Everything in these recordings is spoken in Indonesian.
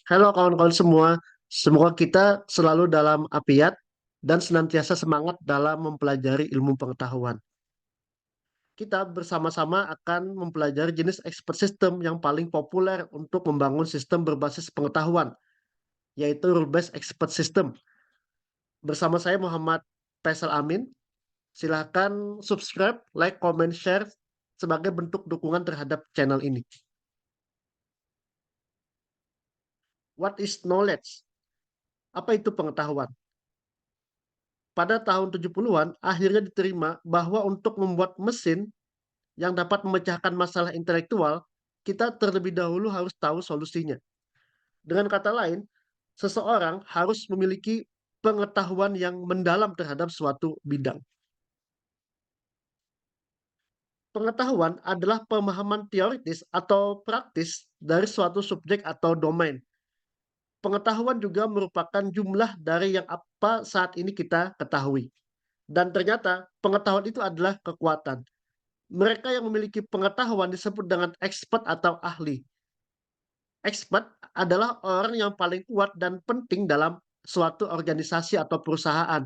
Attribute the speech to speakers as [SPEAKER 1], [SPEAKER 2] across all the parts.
[SPEAKER 1] Halo kawan-kawan semua, semoga kita selalu dalam afiat dan senantiasa semangat dalam mempelajari ilmu pengetahuan. Kita bersama-sama akan mempelajari jenis expert system yang paling populer untuk membangun sistem berbasis pengetahuan, yaitu rule-based expert system. Bersama saya Muhammad Faisal Amin, silahkan subscribe, like, comment, share sebagai bentuk dukungan terhadap channel ini. What is knowledge? Apa itu pengetahuan? Pada tahun 70-an, akhirnya diterima bahwa untuk membuat mesin yang dapat memecahkan masalah intelektual, kita terlebih dahulu harus tahu solusinya. Dengan kata lain, seseorang harus memiliki pengetahuan yang mendalam terhadap suatu bidang. Pengetahuan adalah pemahaman teoritis atau praktis dari suatu subjek atau domain. Pengetahuan juga merupakan jumlah dari yang apa saat ini kita ketahui. Dan ternyata pengetahuan itu adalah kekuatan. Mereka yang memiliki pengetahuan disebut dengan expert atau ahli. Expert adalah orang yang paling kuat dan penting dalam suatu organisasi atau perusahaan.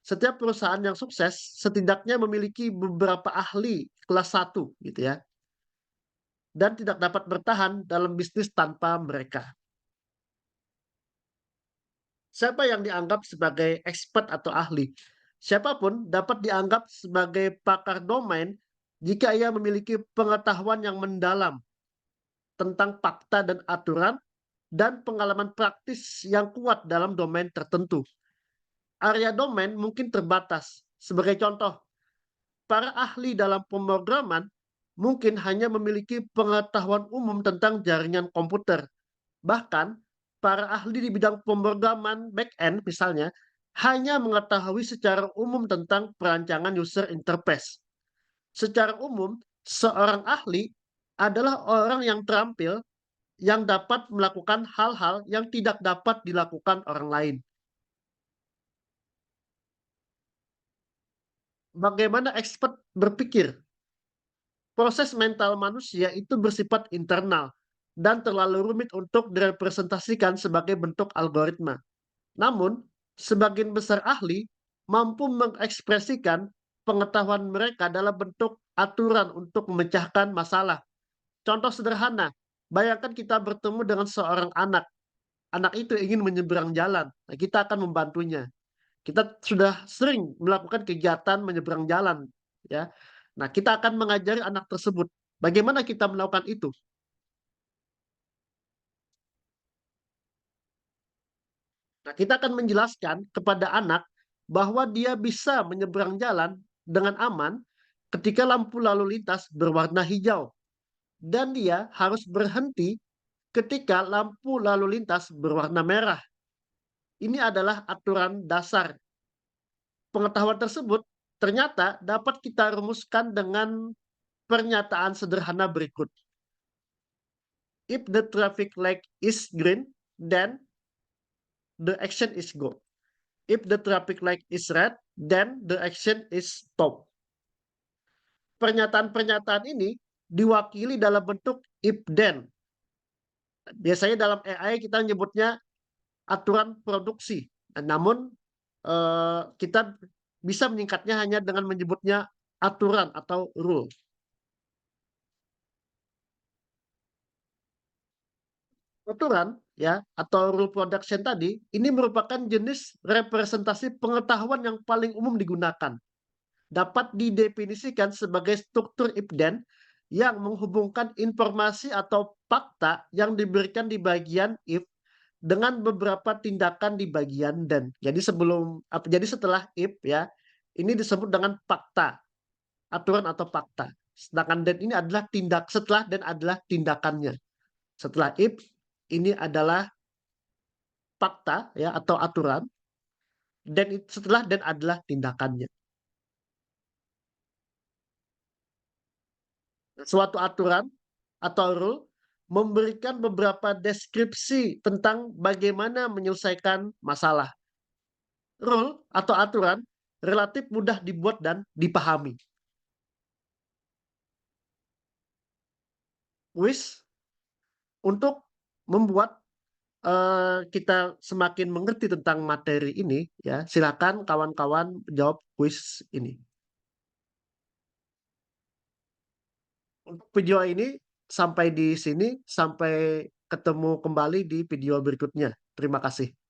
[SPEAKER 1] Setiap perusahaan yang sukses setidaknya memiliki beberapa ahli kelas 1 gitu ya, dan tidak dapat bertahan dalam bisnis tanpa mereka. Siapa yang dianggap sebagai expert atau ahli? Siapapun dapat dianggap sebagai pakar domain jika ia memiliki pengetahuan yang mendalam tentang fakta dan aturan dan pengalaman praktis yang kuat dalam domain tertentu. Area domain mungkin terbatas. Sebagai contoh, para ahli dalam pemrograman mungkin hanya memiliki pengetahuan umum tentang jaringan komputer. Bahkan, para ahli di bidang pemrograman back-end misalnya hanya mengetahui secara umum tentang perancangan user interface. Secara umum, seorang ahli adalah orang yang terampil yang dapat melakukan hal-hal yang tidak dapat dilakukan orang lain. Bagaimana expert berpikir? Proses mental manusia itu bersifat internal dan terlalu rumit untuk direpresentasikan sebagai bentuk algoritma. Namun, sebagian besar ahli mampu mengekspresikan pengetahuan mereka dalam bentuk aturan untuk memecahkan masalah. Contoh sederhana, bayangkan kita bertemu dengan seorang anak. Anak itu ingin menyeberang jalan. Nah, kita akan membantunya. Kita sudah sering melakukan kegiatan menyeberang jalan, ya. Nah, kita akan mengajari anak tersebut bagaimana kita melakukan itu. Nah, kita akan menjelaskan kepada anak bahwa dia bisa menyeberang jalan dengan aman ketika lampu lalu lintas berwarna hijau dan dia harus berhenti ketika lampu lalu lintas berwarna merah. Ini adalah aturan dasar. Pengetahuan tersebut ternyata dapat kita rumuskan dengan pernyataan sederhana berikut. If the traffic light is green, then the action is go. If the traffic light is red, then the action is stop. Pernyataan-pernyataan ini diwakili dalam bentuk if then. Biasanya dalam AI kita menyebutnya aturan produksi. Namun kita bisa menyingkatnya hanya dengan menyebutnya aturan atau rule. Aturan ya atau rule production tadi ini merupakan jenis representasi pengetahuan yang paling umum digunakan. Dapat didefinisikan sebagai struktur if-then yang menghubungkan informasi atau fakta yang diberikan di bagian if dengan beberapa tindakan di bagian then. Jadi setelah if ya, ini disebut dengan fakta, aturan atau fakta. Sedangkan then ini adalah setelah then adalah tindakannya. Setelah if ini adalah fakta ya atau aturan, dan setelah dan adalah tindakannya. Suatu aturan atau rule memberikan beberapa deskripsi tentang bagaimana menyelesaikan masalah. Rule atau aturan relatif mudah dibuat dan dipahami. Wish untuk membuat kita semakin mengerti tentang materi ini ya, silakan kawan-kawan jawab kuis ini. Untuk video ini sampai di sini, sampai ketemu kembali di video berikutnya. Terima kasih.